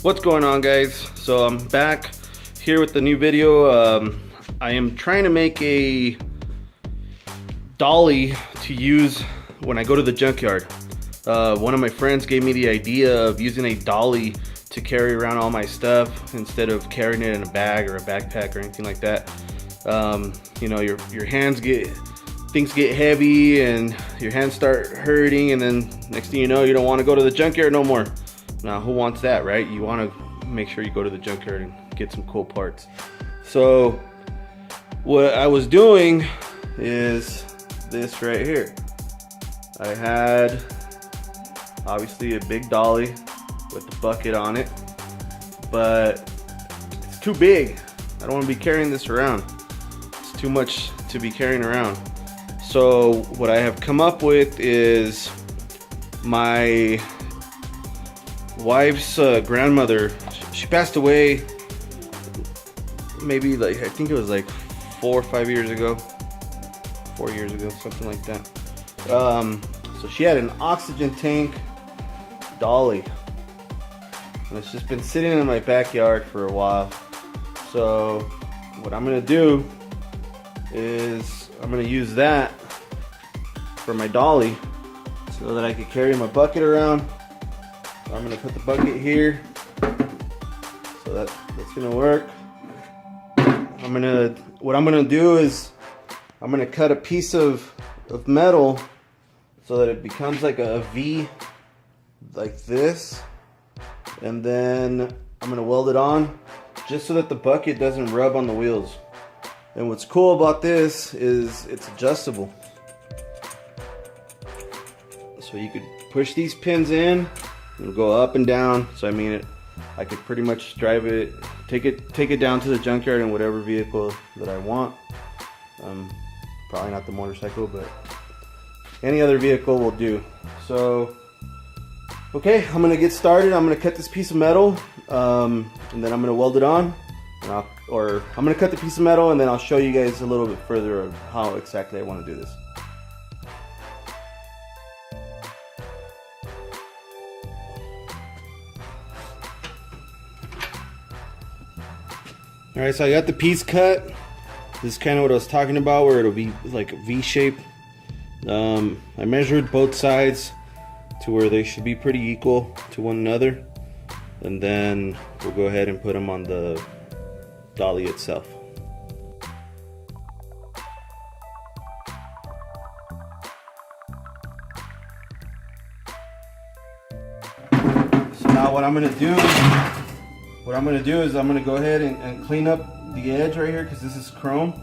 What's going on, guys? So I'm back here with the new video. I am trying to make a dolly to use when I go to the junkyard. One of my friends gave me the idea of using a dolly to carry around all my stuff instead of carrying it in a bag or a backpack or anything like that. You know, your hands things get heavy and your hands start hurting, and then next thing you know, you don't want to go to the junkyard no more. Now, who wants that, right? You want to make sure you go to the junkyard and get some cool parts. So what I was doing is this right here. I had obviously a big dolly with the bucket on it, but it's too big. I don't want to be carrying this around. It's too much to be carrying around. So what I have come up with is my wife's grandmother. She passed away maybe, like, I think it was like 4 or 5 years ago, 4 years ago, something like that. So she had an oxygen tank dolly, and it's just been sitting in my backyard for a while. So what I'm gonna do is I'm gonna use that for my dolly so that I can carry my bucket around. I'm gonna put the bucket here, so that's gonna work. What I'm gonna do is I'm gonna cut a piece of metal so that it becomes like a V, like this, and then I'm gonna weld it on just so that the bucket doesn't rub on the wheels. And what's cool about this is it's adjustable, so you could push these pins in. It'll go up and down. So I mean, I could pretty much drive it, take it down to the junkyard in whatever vehicle that I want. Probably not the motorcycle, but any other vehicle will do. So, okay, I'm gonna get started. I'm gonna cut this piece of metal, and then I'm gonna weld it on. And I'm gonna cut the piece of metal, and then I'll show you guys a little bit further of how exactly I want to do this. Alright, so I got the piece cut. This is kind of what I was talking about, where it'll be like a V shape. I measured both sides to where they should be pretty equal to one another, and then we'll go ahead and put them on the dolly itself. So now what I'm gonna do is I'm gonna go ahead and clean up the edge right here, because this is chrome.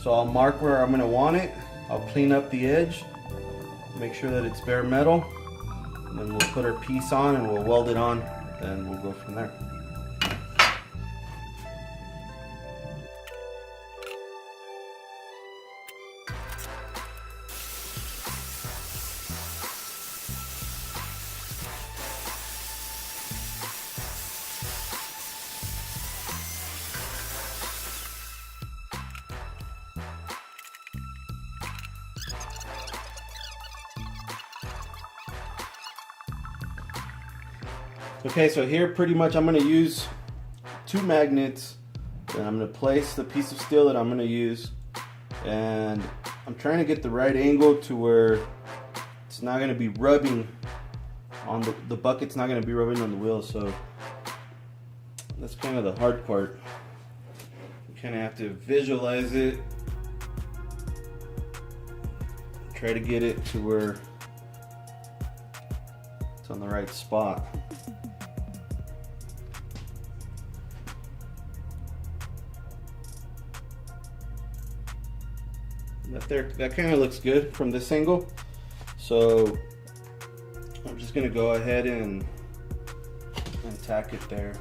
So I'll mark where I'm gonna want it. I'll clean up the edge, make sure that it's bare metal, and then we'll put our piece on and we'll weld it on, and we'll go from there. Okay, so here pretty much I'm going to use 2 magnets, and I'm going to place the piece of steel that I'm going to use, and I'm trying to get the right angle to where it's not going to be rubbing on the bucket's not going to be rubbing on the wheels. So that's kind of the hard part. You kind of have to visualize it, try to get it to where it's on the right spot. That kind of looks good from this angle. So I'm just gonna go ahead and tack it there,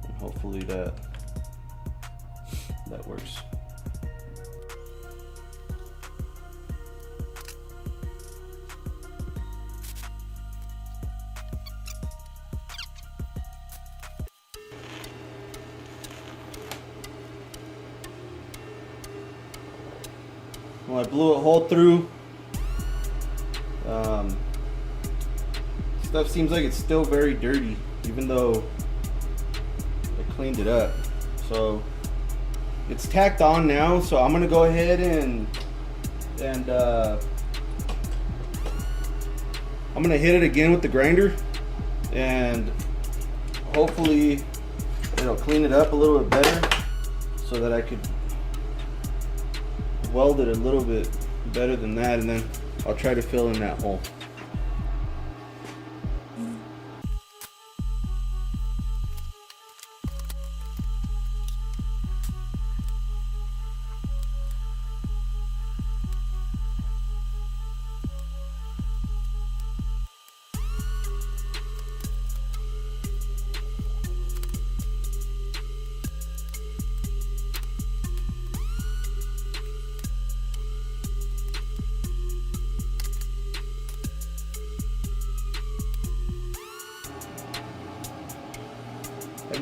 and hopefully that works. Well, I blew a hole through. Stuff seems like it's still very dirty. even though I cleaned it up. So it's tacked on now, so I'm gonna go ahead and I'm gonna hit it again with the grinder, and hopefully it'll clean it up a little bit better so that I could weld it a little bit better than that, and then I'll try to fill in that hole.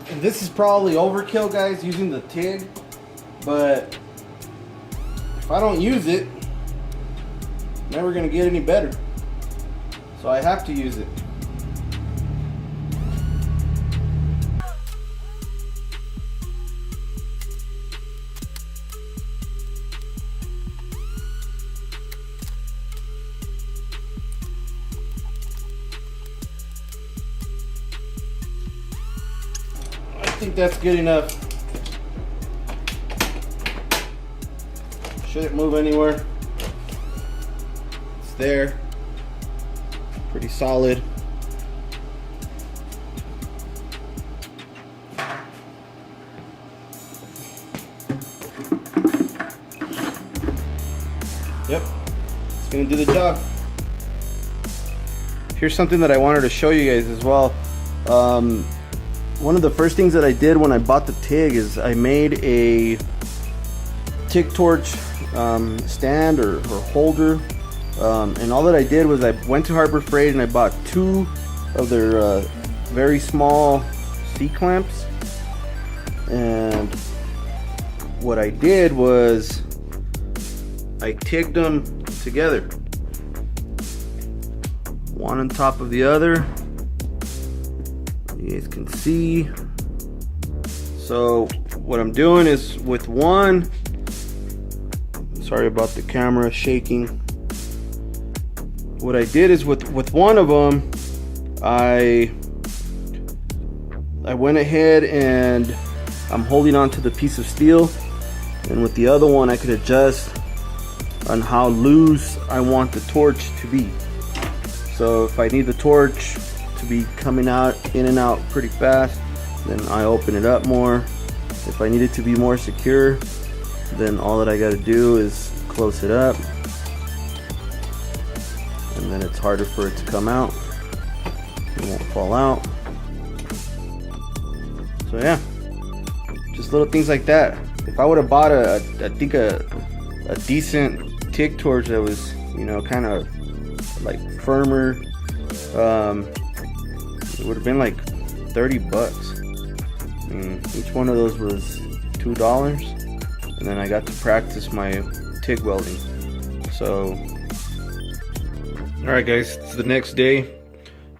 And this is probably overkill, guys, using the TIG, but if I don't use it, I'm never gonna get any better. So I have to use it. I think that's good enough. Shouldn't move anywhere. It's there. Pretty solid. Yep, it's gonna do the job. Here's something that I wanted to show you guys as well. One of the first things that I did when I bought the TIG is I made a TIG torch stand or holder, and all that I did was I went to Harbor Freight and I bought 2 of their very small C-clamps, and what I did was I TIG'd them together, one on top of the other. You guys can see. So what I'm doing is with one, sorry about the camera shaking. What I did is with one of them, I went ahead and I'm holding on to the piece of steel, and with the other one I could adjust on how loose I want the torch to be. So if I need the torch to be coming out in and out pretty fast, then I open it up more. If I need it to be more secure, then all that I got to do is close it up, and then it's harder for it to come out. It won't fall out. So yeah, just little things like that. If I would have bought a decent TIG torch that was, you know, kind of like firmer, it would have been like 30 bucks. I mean, each one of those was $2, and then I got to practice my TIG welding. So, alright guys, it's the next day.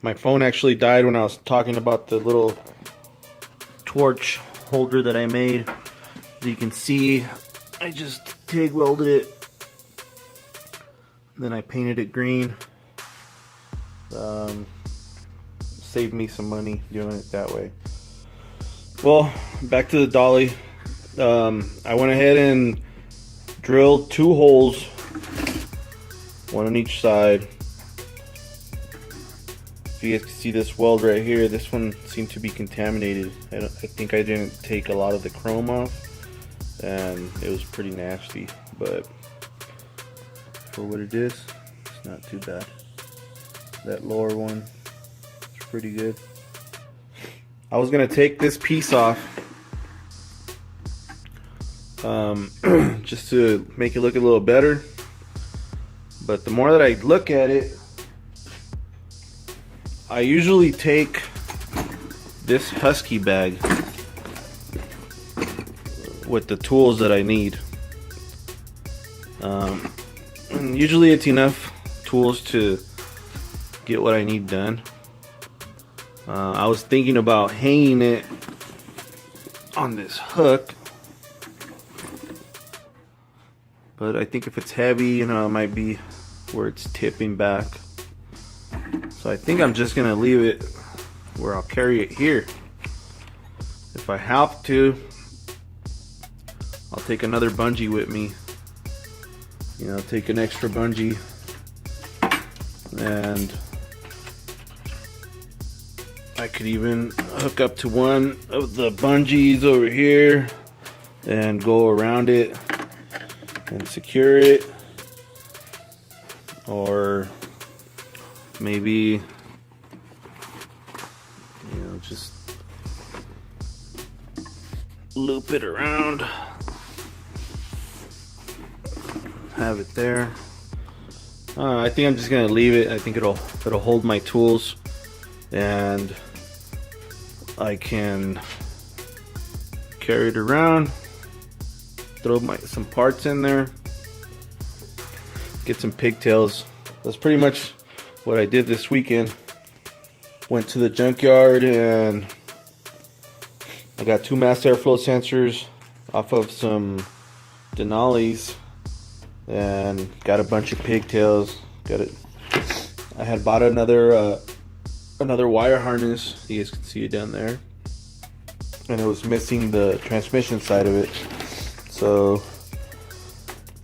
My phone actually died when I was talking about the little torch holder that I made. As you can see, I just TIG welded it, then I painted it green. Saved me some money doing it that way. Well, back to the dolly. I went ahead and drilled 2 holes, one on each side. If you guys can see this weld right here, this one seemed to be contaminated. I think I didn't take a lot of the chrome off, and it was pretty nasty, but for what it is, it's not too bad. That lower one is pretty good. I was gonna take this piece off just to make it look a little better, but the more that I look at it, I usually take this husky bag with the tools that I need. And usually it's enough tools to get what I need done. I was thinking about hanging it on this hook, but I think if it's heavy, you know, it might be where it's tipping back. So I think I'm just gonna leave it where I'll carry it here. If I have to, I'll take another bungee with me. You know, take an extra bungee and I could even hook up to one of the bungees over here and go around it and secure it. Or maybe, you know, just loop it around, have it there. I think I'm just gonna leave it. I think it'll hold my tools, and I can carry it around, throw some parts in there, get some pigtails. That's pretty much what I did this weekend. Went to the junkyard and I got 2 mass airflow sensors off of some Denali's and got a bunch of pigtails. I had bought another wire harness. You guys can see it down there, and it was missing the transmission side of it. So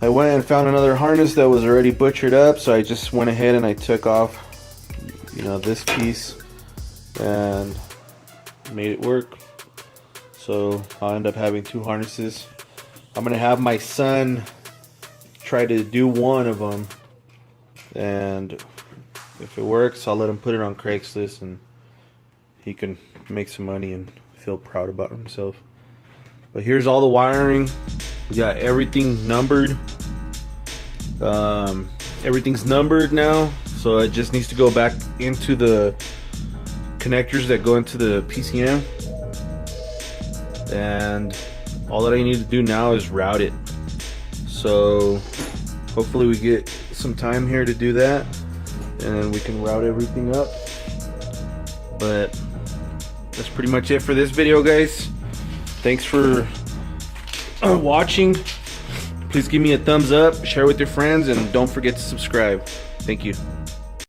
I went and found another harness that was already butchered up. So I just went ahead and I took off, you know, this piece and made it work. So I'll end up having 2 harnesses. I'm gonna have my son try to do one of them, and if it works, I'll let him put it on Craigslist and he can make some money and feel proud about himself. But here's all the wiring. We got everything numbered. Everything's numbered now, so it just needs to go back into the connectors that go into the PCM, and all that I need to do now is route it. So hopefully we get some time here to do that, and then we can route everything up. But that's pretty much it for this video, guys. Thanks for watching. Please give me a thumbs up, share with your friends, and don't forget to subscribe. Thank you.